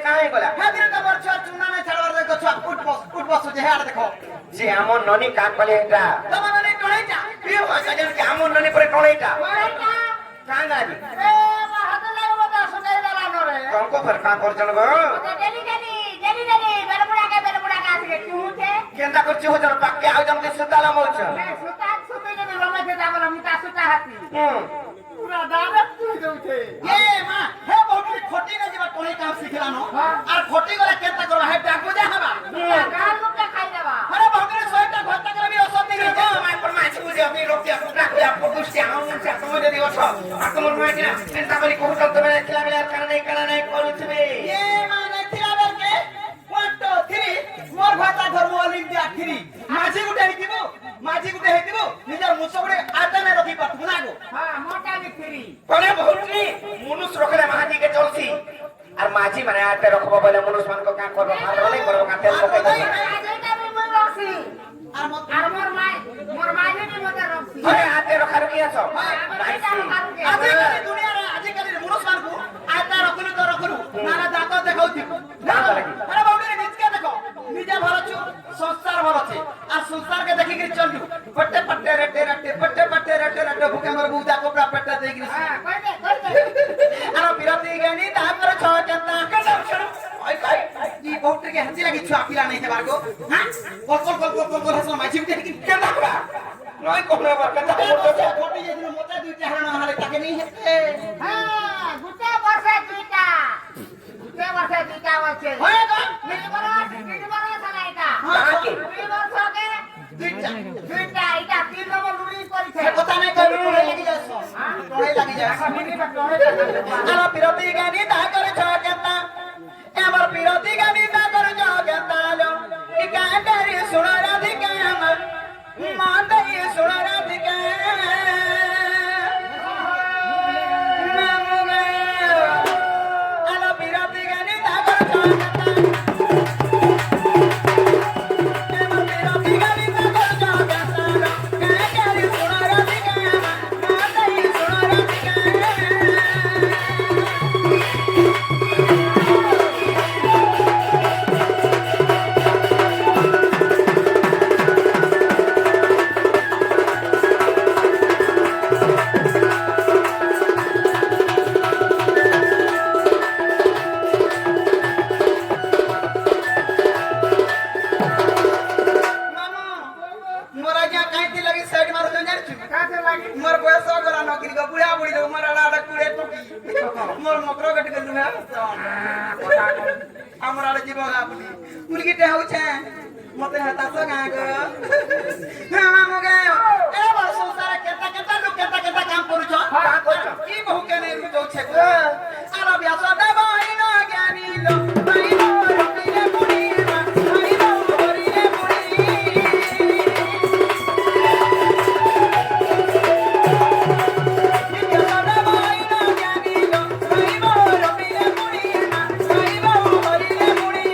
কাহে গলা হ্যাঁ দিন তো বড় চুনা না ছাড়বার দেখো উঠ বসু যে হ্যাঁ দেখো যে আমন ননি কাক বলে এটা তোমার ননি টড়াইটা কি ভাষা জানি কি আমন ননি পরে টড়াইটা টড়াইটা কাঙ্গালি এ মা হাত লাগবো তো সুনাই বেলা নরে কঙ্ক ফর কা করছন গো ডেলি বেরবুড়া কা আসবে কি হচ্ছে কেনটা করছি হজন পাকে আউ জমতে সুতালা মোছ সুতা সুতে যদি রমেছে যাবো আমি তা সুতা হাতি পুরা ডাইরেক্ট তুই দেউছে এ মা হে বহুত খটি না যেবা টড়াই কাম শিখলানো আর খটি গলা কেনটা করবা হে ডাকবো যা হবা গাল লোকটা খাই দেবা আরে ভগরে সয়টা ঘরটা করবি ওসব দিকে ও মাই পর মাই বুঝে আপনি রক্তি আপনা কই আপ পুষ্টি আমন চা সময় যদি ওঠ আকমর মাই না চিন্তা করি কোহত তুমি খেলা বেলা কারণে করুছবে এ মানে ছিলাবেলকে 1 2 3 মোর ভাতা ধর্ম অলিম্পিয়া 3 মাঝি গুটে হেতিব নিজের মুছবড়ে আটানে রখি পাঠু না গো হ্যাঁ মোটা নি 3 কোনে বহুতনি মনুষ রখলে মাঝি কে চলছি আর মাঝি মানে আতে রখব বলে মনুষ মান কো কা করব ভালো নাই করব কা তেল পকাই দিই আজটা আমি মই রখছি আর মোর মাঝি নি মতে রখছি আরে আতে রখার কি আছো আজকালি মনুষ মান কো আটা রখলু তো রখলু নানা দাঁত দেখাউছি আরে বাবুরে নিজকে দেখো নিজে ভালো छु সংসার ভালো আছে আর সংসার के देखि के चलू पट्टे पट्टे रटे भूखे मर बुदा कोपरा पट्टा दे गिरी हां कइते आरो बिरती गनी ता पर छ केतना कसम छरो ओइ काई ई बहुत के हंसी लगी छुआ पिला नहीं है बारको हां कोल हसन माछी उठे कि केना करा नय कोपरा पर केतना कोटी जे दिन मोटा दुईटा हरण हाले ताके नहीं हेते हां गुटा वर्षे दुईटा होए गो मिल बरो सनाइटा हां के मिल वर्ष के दुईटा इटा 3 नंबर लुड़ी परिছে কথা নাই কই তোড়াই লাগি যাস हां তোড়াই লাগি যাস আলো বিরতি গানি তা করে ছ কেতা এবার বিরতি গানি তা করে ছ কেতা লো ই কান্ডারি সুনা রাধিকা মা দই সুনা রাধিকা আলো বিরতি গানি তা করে ছ मते हता सगा गो हां मगे ए बड़ संसार केता काम करू छ का करू छ की बहु के नै रुजौ छे आला ब्यास दबाई न ज्ञानी लो भाई नो रखिले पुरी भाई नो हरिले पुरी दबाई न ज्ञानी लो भाई नो रखिले पुरी भाई नो हरिले पुरी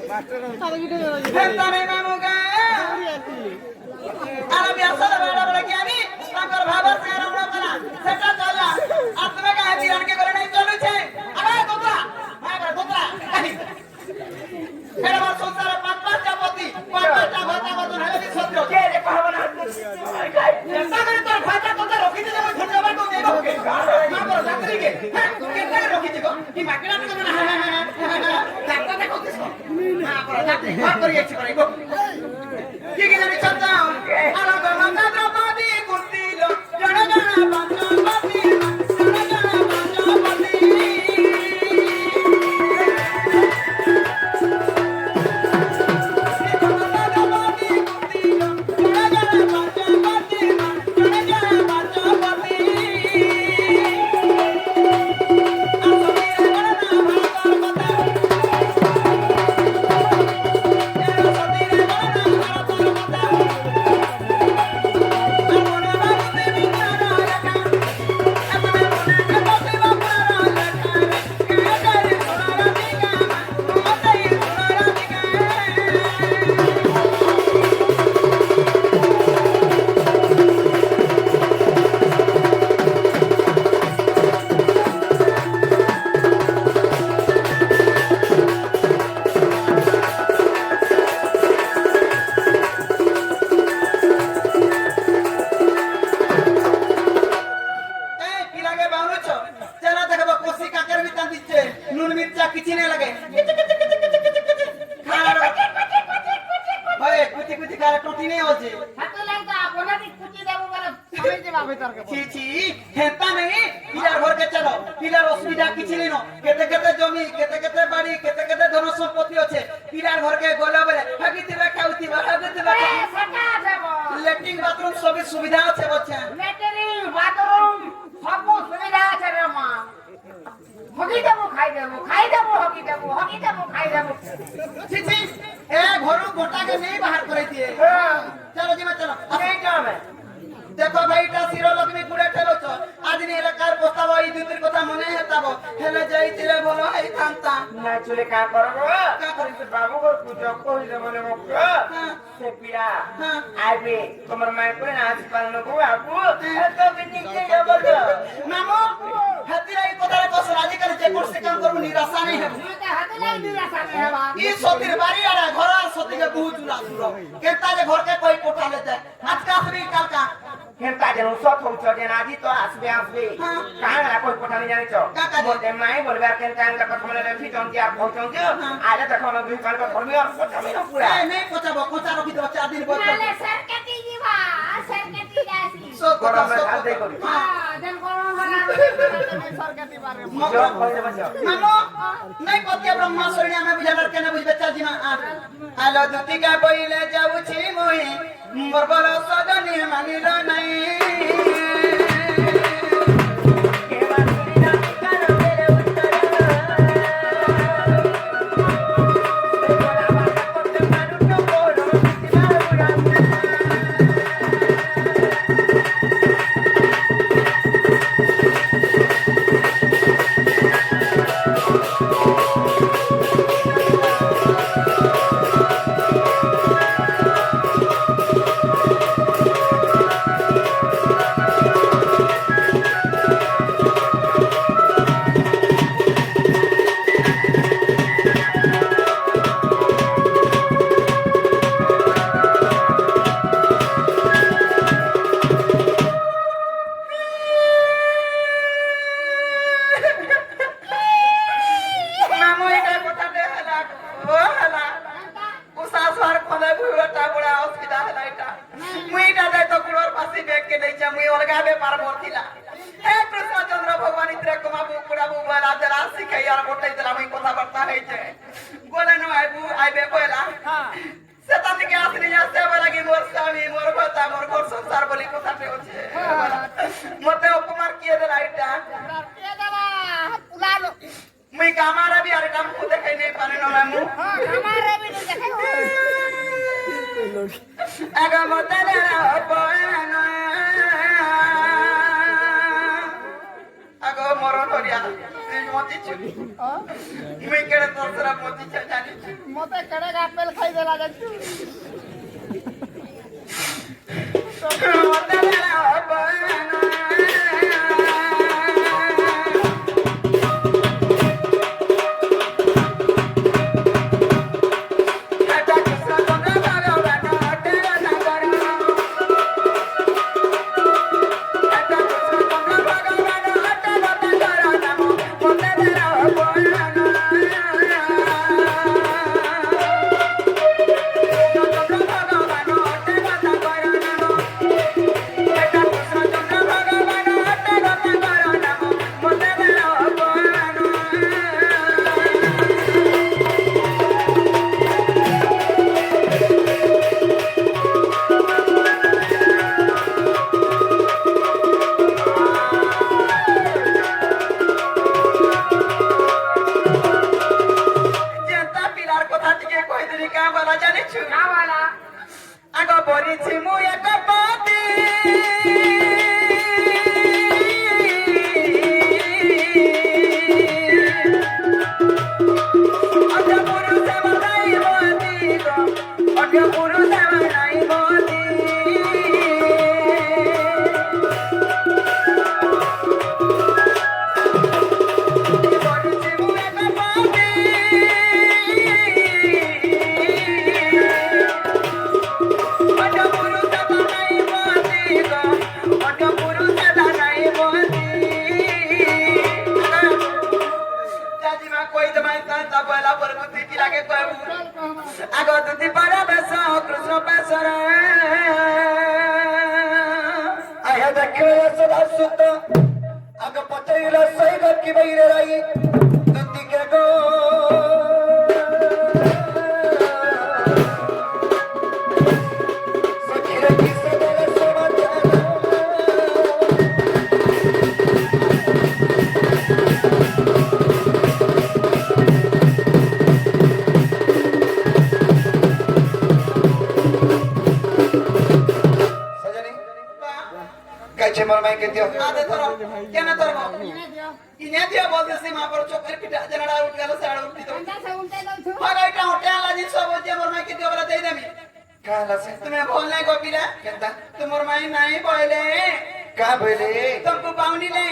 Master, করে খাই চেষ্টা করে তোর ভাইটা তোকে রখিতে যাবো ধন্যবাদ তো দেবো কে মা বড় ডাক্তারি কে কেটে রখিতে গো কি মাকিনা তো না ডাক্তার দেখাউছিস মা বড় ডাক্তারি কর করে যাচ্ছি করে গো কি কি জানি চলতা আলা গো মাতা দ্রৌপদী কুর্তিল জণ জণ পঞ্চবতী জণ জণ পঞ্চবতী ল্যাট্রিন বাথরুম সবই সুবিধা আছে বলছেন ল্যাট্রিন বাথরুম সব সুবিধা আছে রে মা হকি দেবো খাই দেবো খাই দেবো হকি দেবো হকি দেবো খাই দেবো ছি ছি এ ঘরু গোটাকে নেই বাহার করে দিয়ে চলো জিমা চলো এইটা হবে দেখো ভাইটা শিরলক্ষ্মী পুরে ঠেলছ আজ এলাকার প্রস্তাব এই দুটির কথা মনে হেতাব হেলে যাইতিরে ভালো হই থামতা না চলে কা করব কা করিস বাবু গো পূজা কইলে বলে মক সে পিয়া আইবে তোমার মায়ের করে নাচ পালন গো আপু এত বিনিকে বলো মামু হাতিরা এই কথারে কস রাজি করে যে করছে কাম করু নিরাশা নেই হবে তুই হাতে লাই নিরাশা নেই হবা ই সতীর বাড়ি আর ঘর আর সতীকে বহু জুড়া জুড়ো কেতা যে ঘরকে কই কোঠালে দে আজকে আসবি কালকা কেনতা যেন সব হচ্ছে যে আজি তো আসবে আসবে কারা কই কথা নি জানিছো বলতে মাই বলবে আর কেনতা এনকা কথা বলে রেখি চন্তি আর পৌঁছন্তি আলে দেখো না দুই কালকা করবি আর কথা আমি না পুরা এ নেই পচাবো কোচা রখি দেব 4 দিন বলতে নালে সরকারি দিবা সরকারি দাসি সব কথা গরমে সব ঢালতে করি দেন গরম বানা সরকারি বারে জব কইলে বসো মামু নাই পতিয়া ব্রহ্মেশ্বরী আমি বুঝাবার কেন বুঝবে চাজিমা আলো দুতিকা বইলে যাউছি মুই মোর বড় সজনী মানিল নাই মতে অপমার কি এদের আইটা কে দাদা পুলালো মুই কামারা বি আর কাম খুদে খাই নেই পারে না মামু আমারে বি দেখাই আগা মতলে অপনা আগো মরণ হরিয়া মতি চুলি মুই কেড়ে তোরা মতি জানি মতে কেড়ে আপেল খাই দেলা যাচ্ছু মতলে অপনা আগতি পারা বেশ কৃষ্ণ বেশরে আয়া দেখে সদা সুত আগ পচাইলা সৈগ কি বাইরে রাই দুদিকে গো সখিরে কি সদা সমাচার সজনি কাছে মর মাই কে দিও আদে ধরো কেন ধরবো এনে দিও ইনে দিয়া বলতেছি মা পর চোখের পিঠা জেনাড়া উঠ গেল সাড়া উঠি তো কোনটা সে উল্টে দাও ভাগাইটা হোটে আলাজি সব যে মোর মাইকে দিও বলা দেই দেমি কালা সে তুমি বল নাই গোপিরা কেনতা তোমার মাই নাই বলে কা বইলে तुमको पाउनी ले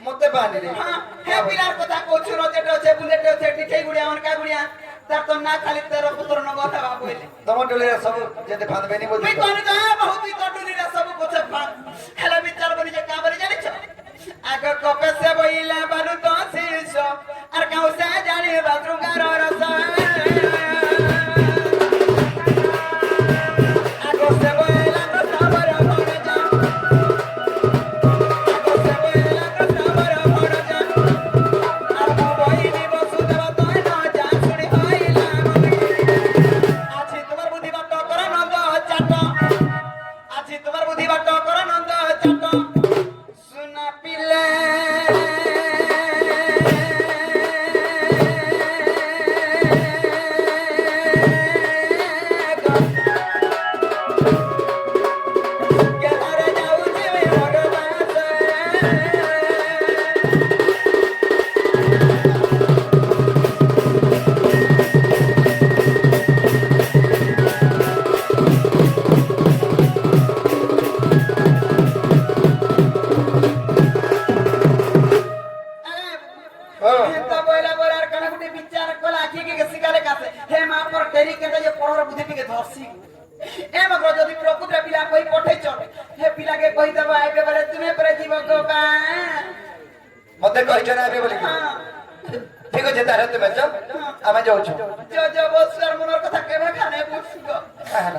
মতে বানি রে हां हे पिलार কথা কোছু রজেট আছে বুলেট আছে টিঠে গুড়িয়া অনকা গুড়িয়া তার তো না খালি তের পুত্র ন কথা বা কইলে তম ডলে সব যেতে ফাঁদ বেনি বলি তুই কোন যা বহুত ই কটুনি রে সব কোছে ফান হেলা বিচার বলি যে কা বলি জানিছ আগ কপে সে বইলা বারু তো শিরছ আর কাউ সে জানি বাথরুম কার রস আগ সে বইলা তো সাবর মরে যা মতে কইছ না আবে বলি ঠিক আছে তাহলে তুমি যাও আমি যাউছি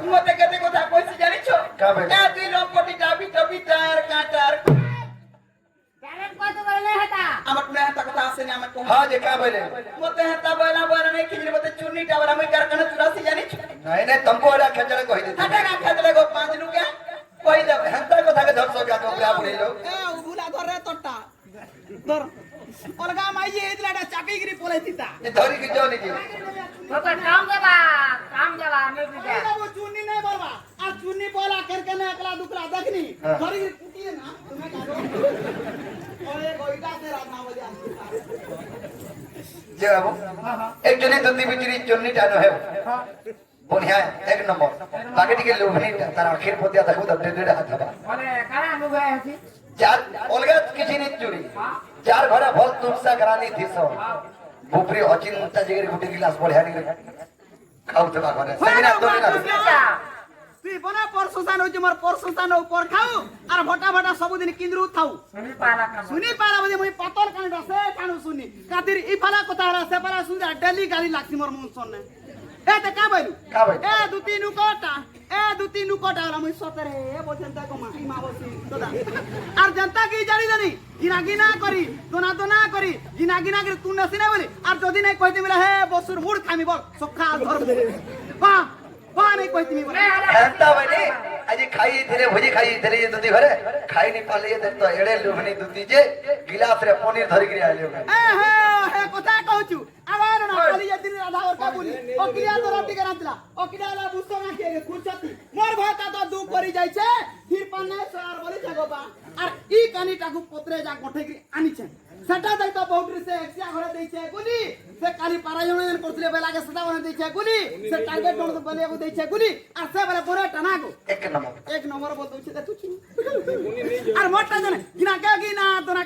মতে কেতে কথা কইছি জানিছ কা বলে? তুই লম্পটি ডাবি টবি তার কাটার ট্যালেন্ট কত বলে হেতা আমার না একটা কথা আছে না আমার কোন হ্যাঁ যে কা বলে মতে হেতা বলা বলা নাই খিজরি মতে চুন্নিটা বলা আমি কারখানা চুরাসি জানিছ নাই নাই তমকো ওরা খেচড়ে কই দিতে হাটা না খাদলে গো পাঁচ লুকে কই দেবে হেন্তা কথা কে ধরছো কা তো প্রা বলিলো এ উগুলা ধরে তোটা ধর অলগা মাই যে এদলাটা চাপিগিরি পলাই দিতা এ ধরি কি জনি কি তোকে কাম দেবা আমি দিতে বাবু চুন্নি নাই বলবা আর চুন্নি পলা কেরকেনে একলা দুকলা দেখনি হ্যাঁ। ধরি কুটিয়ে না তুমি কাটো ওরে গইটা তে রাধা বলি আসছে যে বাবু একজনে দুধি বিচরি চন্নি টানো হে বনিয়া এক নম্বর বাকি টিকে লোভনি তার আখির পতিয়া দেখো তো ডেডে হাত ধরা বলে কারা নুবে আছি যার অলগা কিছু নি চুরি যার ঘরে ভল তুলসা করানি থিস বুপরি অচিন্তা জিগরি গুটি গিলাস বড়িয়া নি খাউতে বা ঘরে সেদিনা দোনি না তুই বনা পরশুসান হইছে মোর পরশুসান উপর খাও আর ভটা ভটা ସବୁদিন কিন্দ্রু থাও শুনি পালা কাম শুনি পালা বলি মই পাতল কানি দছে কানু শুনি কাতির ই ফালা কথা হলা সে পালা শুনি ডেলি গালি লাগছি মোর মন সনে এ তে কা বইলু কা বইলু? এ দুতি নুকটা হলা মই সতরে এ বলছেন তা কমা ই মা বসি দাদা আর জনতা কি জানি জানি গিনা গিনা করি দোনা করি গিনা গিনা করি তুই নসি না বলি আর যদি নাই কইতে বলে হে বসুর মুড় খামি বল সখা ধর বাহ নাই কইতে বলে হেন্তা বলি আজি খাই ধীরে ভুজি খাই ধীরে যে দুধি ঘরে খাই নি পালে যে তো এড়ে লোভনি দুধি যে গিলাস রে পনির ধরি গিরি আইলো হে কথা কହୁଛୁ আবার না খালি যেদিন রাধা ওরকা বলি ও কিয়া তো রাতি করাতলা ও কিয়া লা বুঝতো না কি খুরছতি মোর ভাতা তো দু করি যাইছে ফির পানে সার বলি জাগবা আর ই কানিটাকু পত্রে যা গঠেকি আনিছে সেটা তাই তো বাউন্ডারি সে এক্সিয়া ঘরে দেইছে গুলি সে কালি পারায়ণ করছিলে বেলাগে সেটা বনে দেইছে গুলি সে টার্গেট বনে বলিয়াকু দেইছে গুলি আর সে বলে পরে টানাগো এক নম্বর বল দউছে দেখুছি আর মোটা জানে গিনা দোনা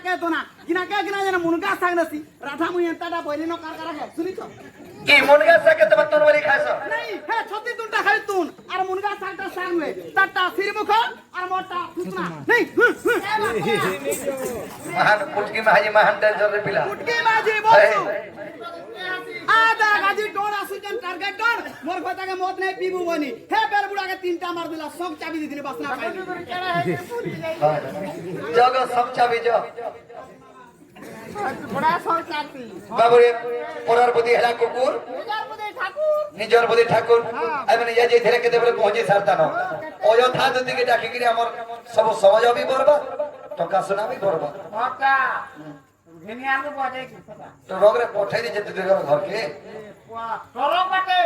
জানে মুনগা সাগনসি রাধা মুই এন্তাটা বইলি ন কার কারা হে শুনিছ কি মুনগা সাকে তো তোর বলি খাইছ নাই হে ছতি তুনটা খাই তুন আর মুনগা সাগটা সাগবে তারটা সিরমুখ আর মোটা ফুসনা নাই মহান পুটকি মাঝি মহান ডেঞ্জর পিলা উটকি মাঝি বলছো আদা কাগাজি ডন আসুচন টার্গেট ডন মোর কথাকে মত নাই পিবু বনি হে বের বুড়াকে তিনটা মার দিলা সব চাবি দি দিলে বাসনা পাইনি জগ সব চাবি জ বড়া সংসারটি বাবুরে পড়ার প্রতি হেলা কুকুর পূজার মধ্যে ঠাকুর নিজর প্রতি ঠাকুর আমি নিজে যে ধীরে কেতে বলে পৌঁছে সারতা ন অযথা দিকে ডাকি গিরি আমার সব সমাজ আমি বরবাদ টকা সোনা আমি বরবাদ ভক্তা ঘিনিয়াকে বজে কি কথা তো রগরে পঠাই দিছে তুই ঘরকে তোর পাতে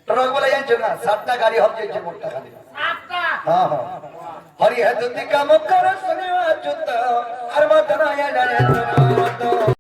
ট্রক বলে জানছো না 7টা গাড়ি হব যাইছে মোটা খালি আটটা হ্যাঁ হ্যাঁ হরি হে দুতি কাম কর শুনে আচুত আর মত না